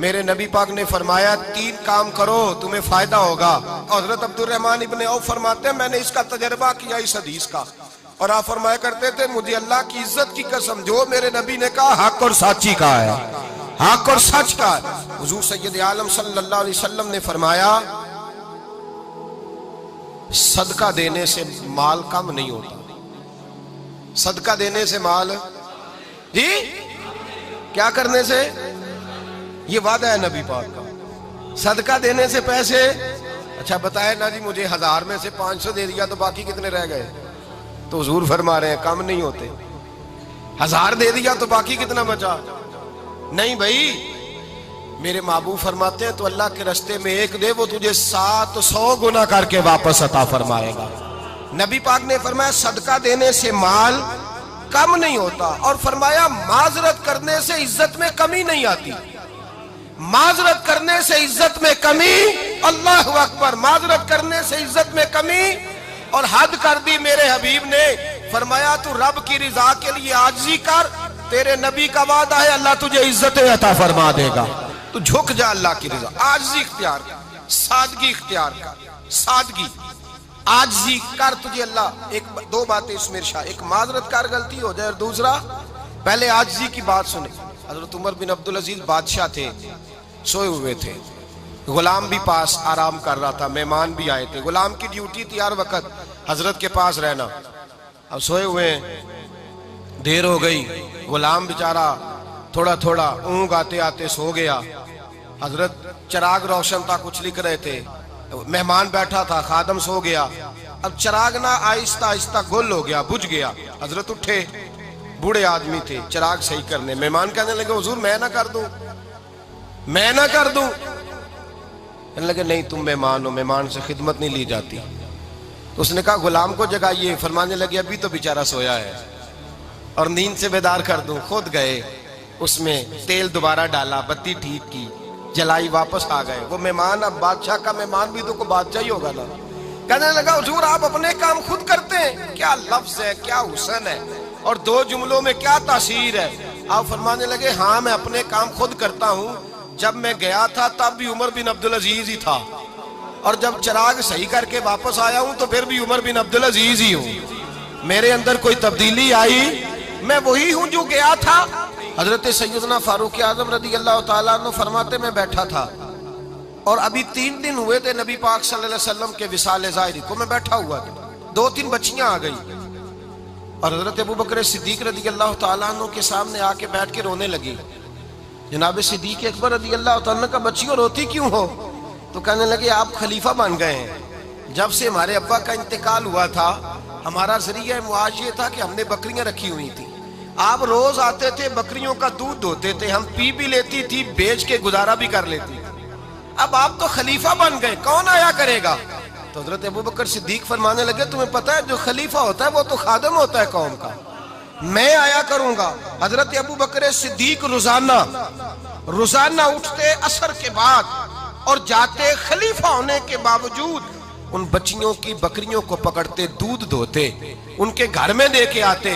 میرے نبی پاک نے فرمایا 3 کام کرو تمہیں فائدہ ہوگا. حضرت عبدالرحمن ابن عوف فرماتے ہیں میں نے اس کا تجربہ کیا اس حدیث کا, اور آپ فرمایا کرتے تھے مجھے اللہ کی عزت کی قسم جو میرے نبی نے کہا حق اور سچی کا ہے, حق اور سچ کا ہے. حضور سید عالم صلی اللہ علیہ وسلم نے فرمایا صدقہ دینے سے مال کم نہیں ہوتا. صدقہ دینے سے مال جی کیا کرنے سے, یہ وعدہ ہے نبی پاک کا. صدقہ دینے سے پیسے, اچھا بتائے نا جی مجھے 1000 میں سے 500 دے دیا تو باقی کتنے رہ گئے؟ تو حضور فرما رہے ہیں کم نہیں ہوتے. 1000 دے دیا تو باقی کتنا بچا؟ نہیں بھائی, میرے محبوب فرماتے ہیں تو اللہ کے راستے میں 1 دے وہ تجھے 700 گنا کر کے واپس عطا فرمائے گا. نبی پاک نے فرمایا صدقہ دینے سے مال کم نہیں ہوتا, اور فرمایا معذرت کرنے سے عزت میں کمی نہیں آتی. معذرت کرنے سے عزت میں کمی, اللہ اکبر, معذرت کرنے سے عزت میں کمی. اور حد کر دی میرے حبیب نے, فرمایا تو رب کی رضا کے لیے عاجزی کر, تیرے نبی کا وعدہ ہے اللہ تجھے عزت عطا فرما دے گا. تو جھک جا اللہ کی رضا, عاجزی اختیار کر, سادگی اختیار کر, سادگی عاجزی کر, تجھے اللہ 2 باتیں اس میں ارشاد, ایک معذرت کر غلطی ہو جائے, اور دوسرا پہلے عاجزی کی بات سنیں. حضرت عمر بن عبدالعزیز بادشاہ تھے, سوئے ہوئے تھے, غلام بھی پاس آرام کر رہا تھا, مہمان بھی آئے تھے. غلام کی ڈیوٹی تھی ہر وقت حضرت کے پاس رہنا. اب سوئے ہوئے دیر ہو گئی, غلام بیچارہ تھوڑا تھوڑا اونگ آتے آتے سو گیا. حضرت چراغ روشن تھا, کچھ لکھ رہے تھے, مہمان بیٹھا تھا, خادم سو گیا. اب چراغ نہ آہستہ آہستہ گل ہو گیا, بجھ گیا. حضرت اٹھے, بوڑھے آدمی تھے, چراغ صحیح کرنے. مہمان کہنے لگے حضور میں نہ کر دوں, میں نہ کر دوں. کہنے لگے نہیں تم مہمان ہو, مہمان سے خدمت نہیں لی جاتی. تو اس نے کہا غلام کو جگائیے. فرمانے لگے ابھی تو بیچارہ سویا ہے اور نیند سے بیدار کر دوں. خود گئے, اس میں تیل دوبارہ ڈالا, بتی ٹھیک کی, جلائی, واپس آ گئے. وہ مہمان, اب بادشاہ کا مہمان بھی تو کوئی بادشاہ ہی ہوگا نا. کہنے لگا حضور آپ اپنے کام خود کرتے ہیں, کیا لفظ ہے, کیا حسن ہے, اور 2 جملوں میں کیا تاثیر ہے. آپ فرمانے لگے ہاں میں اپنے کام خود کرتا ہوں. جب میں گیا تھا تب بھی عمر بن عبدالعزیز ہی تھا, اور جب چراغ صحیح کر کے واپس آیا ہوں تو پھر بھی عمر بن عبدالعزیز ہی ہوں. میرے اندر کوئی تبدیلی آئی, میں وہی ہوں جو گیا تھا. حضرت سیدنا فاروق اعظم رضی اللہ تعالیٰ عنہ فرماتے میں بیٹھا تھا, اور ابھی 3 دن ہوئے تھے نبی پاک صلی اللہ علیہ وسلم کے وصال ظاہری کو. میں بیٹھا ہوا تھا, 2-3 بچیاں آ گئی, اور حضرت ابوبکر صدیق رضی اللہ تعالیٰ عنہ کے سامنے آ کے بیٹھ کے رونے لگی. جناب صدیق اکبر رضی اللہ تعالیٰ عنہ کا بچیوں روتی کیوں ہو؟ تو کہنے لگے آپ خلیفہ بن گئے ہیں. جب سے ہمارے ابا کا انتقال ہوا تھا ہمارا ذریعہ معاش یہ تھا کہ ہم نے بکریاں رکھی ہوئی تھی. آپ روز آتے تھے, بکریوں کا دودھ دھوتے تھے, ہم پی بھی لیتی تھی, بیچ کے گزارا بھی کر لیتی. اب آپ تو خلیفہ بن گئے, کون آیا کرے گا؟ تو حضرت ابوبکر صدیق فرمانے لگے تمہیں پتہ ہے جو خلیفہ ہوتا ہے وہ تو خادم ہوتا ہے قوم کا, میں آیا کروں گا. حضرت ابوبکر صدیق روزانہ اٹھتے عصر کے بعد اور جاتے, خلیفہ ہونے کے باوجود ان بچیوں کی بکریوں کو پکڑتے, دودھ دھوتے, ان کے گھر میں دے کے آتے.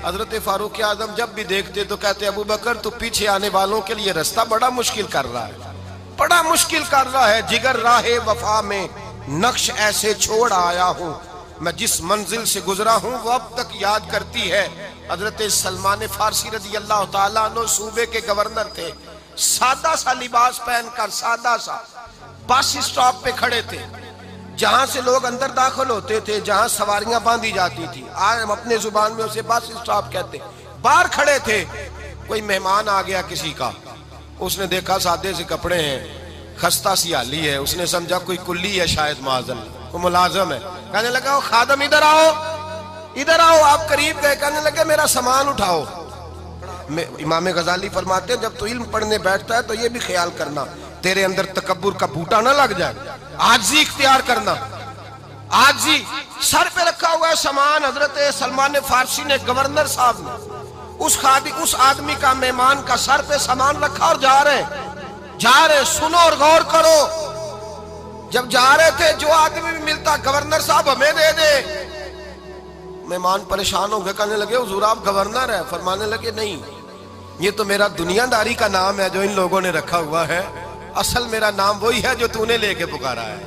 حضرت فاروق اعظم جب بھی دیکھتے تو کہتے ابوبکر تو پیچھے آنے والوں کے لیے رستہ بڑا مشکل کر رہا ہے, بڑا مشکل کر رہا ہے. جگر راہ وفا میں نقش ایسے چھوڑ آیا ہوں, میں جس منزل سے گزرا ہوں وہ اب تک یاد کرتی ہے. حضرت سلمان فارسی رضی اللہ تعالیٰ عنہ صوبے کے گورنر تھے, سادہ سا لباس پہن کر, سادہ سا, بس اسٹاپ پہ کھڑے تھے, جہاں سے لوگ اندر داخل ہوتے تھے, جہاں سواریاں باندھی جاتی تھی, آج ہم اپنے زبان میں اسے بس اسٹاپ کہتے. باہر کھڑے تھے, کوئی مہمان آ گیا کسی کا, اس نے دیکھا سادے سے کپڑے ہیں, خستہ سی حالی ہے, اس نے سمجھا کوئی کلی ہے شاید, معاذ اللہ کوئی ملازم ہے. کہنے لگا خادم ادھر آؤ, ادھر آؤ. آپ قریب گئے, کہنے لگے میرا سامان اٹھاؤ. امام غزالی فرماتے ہیں جب تو علم پڑھنے بیٹھتا ہے تو یہ بھی خیال کرنا تیرے اندر تکبر کا بوٹا نہ لگ جائے, عاجزی اختیار کرنا. عاجزی, سر پہ رکھا ہوا ہے سامان. حضرت سلمان فارسی نے, گورنر صاحب نے, اس آدمی کا, مہمان کا سر پہ سامان رکھا اور جا رہے. سنو اور غور کرو. جب جا رہے تھے جو آدمی بھی ملتا, گورنر صاحب ہمیں دے دے. مہمان پریشان ہو گئے, کہنے لگے حضور آپ گورنر ہیں؟ فرمانے لگے نہیں, یہ تو میرا دنیا داری کا نام ہے جو ان لوگوں نے رکھا ہوا ہے، اصل میرا نام وہی ہے جو تو نے لے کے پکارا ہے،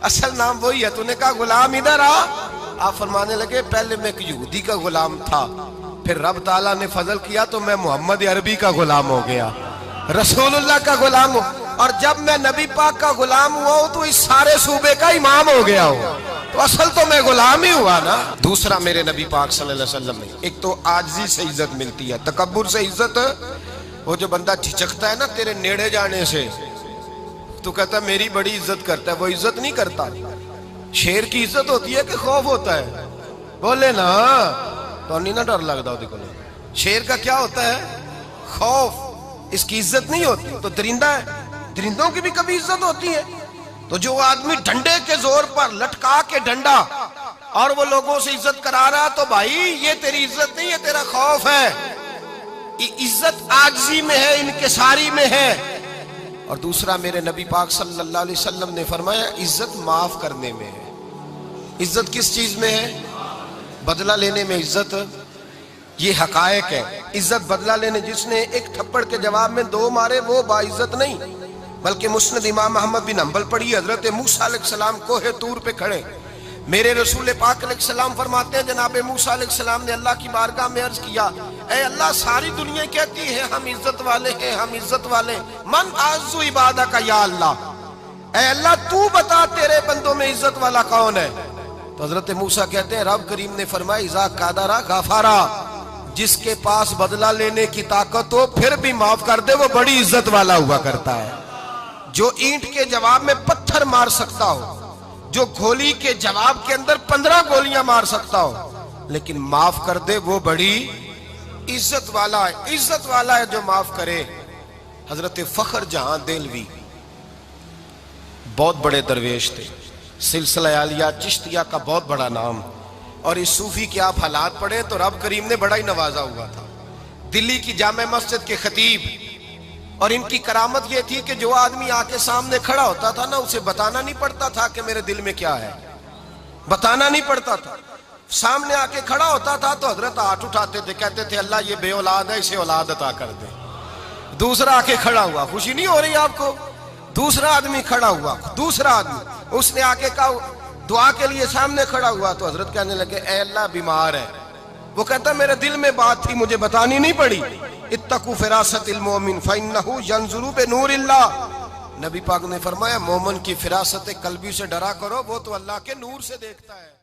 اصل نام وہی ہے۔ تو نے کہا غلام ادھر آ، آپ فرمانے لگے پہلے میں ایک یہودی کا غلام تھا، پھر رب تعالیٰ نے فضل کیا تو میں محمد عربی کا غلام ہو گیا، رسول اللہ کا غلام ہوں، اور جب میں نبی پاک کا غلام ہوا ہوں تو اس سارے صوبے کا امام ہو گیا ہوں، تو اصل تو میں غلام ہی ہوا نا۔ دوسرا میرے نبی پاک صلی اللہ علیہ وسلم نے ایک تو عاجزی سے عزت ملتی ہے، تکبر سے عزت، وہ جو بندہ جھجکتا ہے نا تیرے نیڑے جانے سے، تو کہتا ہے میری بڑی عزت کرتا ہے، وہ عزت نہیں کرتا۔ شیر کی عزت ہوتی ہے کہ خوف ہوتا ہے؟ بولے نا تو نہیں نہ ڈر لگتا ہوتی کو۔ شیر کا کیا ہوتا ہے؟ خوف، اس کی عزت نہیں ہوتی۔ تو درندہ ہے، درندوں کی بھی کبھی عزت ہوتی ہے؟ تو جو آدمی ڈنڈے کے زور پر لٹکا کے ڈنڈا اور وہ لوگوں سے عزت کرا رہا، تو بھائی یہ تیری عزت نہیں ہے، تیرا خوف ہے۔ عزت عاجزی میں ہے، انکساری میں ہے۔ اور دوسرا میرے نبی پاک صلی اللہ علیہ وسلم نے فرمایا عزت معاف کرنے میں ہے۔ عزت کس چیز میں ہے؟ بدلہ لینے میں عزت، یہ حقائق ہے۔ عزت بدلہ لینے، جس نے ایک تھپڑ کے جواب میں 2 مارے وہ باعزت نہیں، بلکہ مسند امام احمد بن حنبل پڑھی، حضرت موسیٰ علیہ السلام کوہ طور پہ کھڑے، میرے رسول پاک علیہ السلام فرماتے ہیں جناب موسیٰ علیہ السلام نے اللہ کی بارگاہ میں عرض کیا، اے اللہ ساری دنیا کہتی ہے ہم عزت والے ہیں، ہم عزت والے ہیں، من اعز عبادک یا اللہ، اے اللہ تو بتا تیرے بندوں میں عزت والا کون ہے؟ تو حضرت موسیٰ کہتے ہیں رب کریم نے فرمایا اذا قادر غفارا، جس کے پاس بدلہ لینے کی طاقت ہو پھر بھی معاف کر دے وہ بڑی عزت والا ہوا کرتا ہے۔ جو اینٹ کے جواب میں پتھر مار سکتا ہو، جو گولی کے جواب کے اندر 15 گولیاں مار سکتا ہو، لیکن معاف کر دے وہ بڑی عزت والا ہے۔ عزت والا ہے جو معاف کرے۔ حضرت فخر جہاں دہلوی بہت بڑے درویش تھے، سلسلہ عالیہ چشتیہ کا بہت بڑا نام، اور اس صوفی کے آپ حالات پڑھیں تو رب کریم نے بڑا ہی نوازا ہوا تھا۔ دلی کی جامع مسجد کے خطیب، اور ان کی کرامت یہ تھی کہ جو آدمی آ کے سامنے کھڑا ہوتا تھا نا اسے بتانا نہیں پڑتا تھا کہ میرے دل میں کیا ہے، بتانا نہیں پڑتا تھا۔ سامنے آ کے کھڑا ہوتا تھا تو حضرت ہاتھ اٹھاتے تھے، کہتے تھے اللہ یہ بے اولاد ہے اسے اولاد عطا کر دے۔ دوسرا آ کے کھڑا ہوا، خوشی نہیں ہو رہی آپ کو؟ دوسرا آدمی کھڑا ہوا، دوسرا آدمی اس نے آ کے کہا دعا کے لیے سامنے کھڑا ہوا، تو حضرت کہنے لگے اے اللہ بیمار ہے، وہ کہتا میرے دل میں بات تھی مجھے بتانی نہیں پڑی، اتقوا فراست المومن فإنہ ینظر بنور اللہ، نبی پاک نے فرمایا مومن کی فراست قلبی سے ڈرا کرو، وہ تو اللہ کے نور سے دیکھتا ہے۔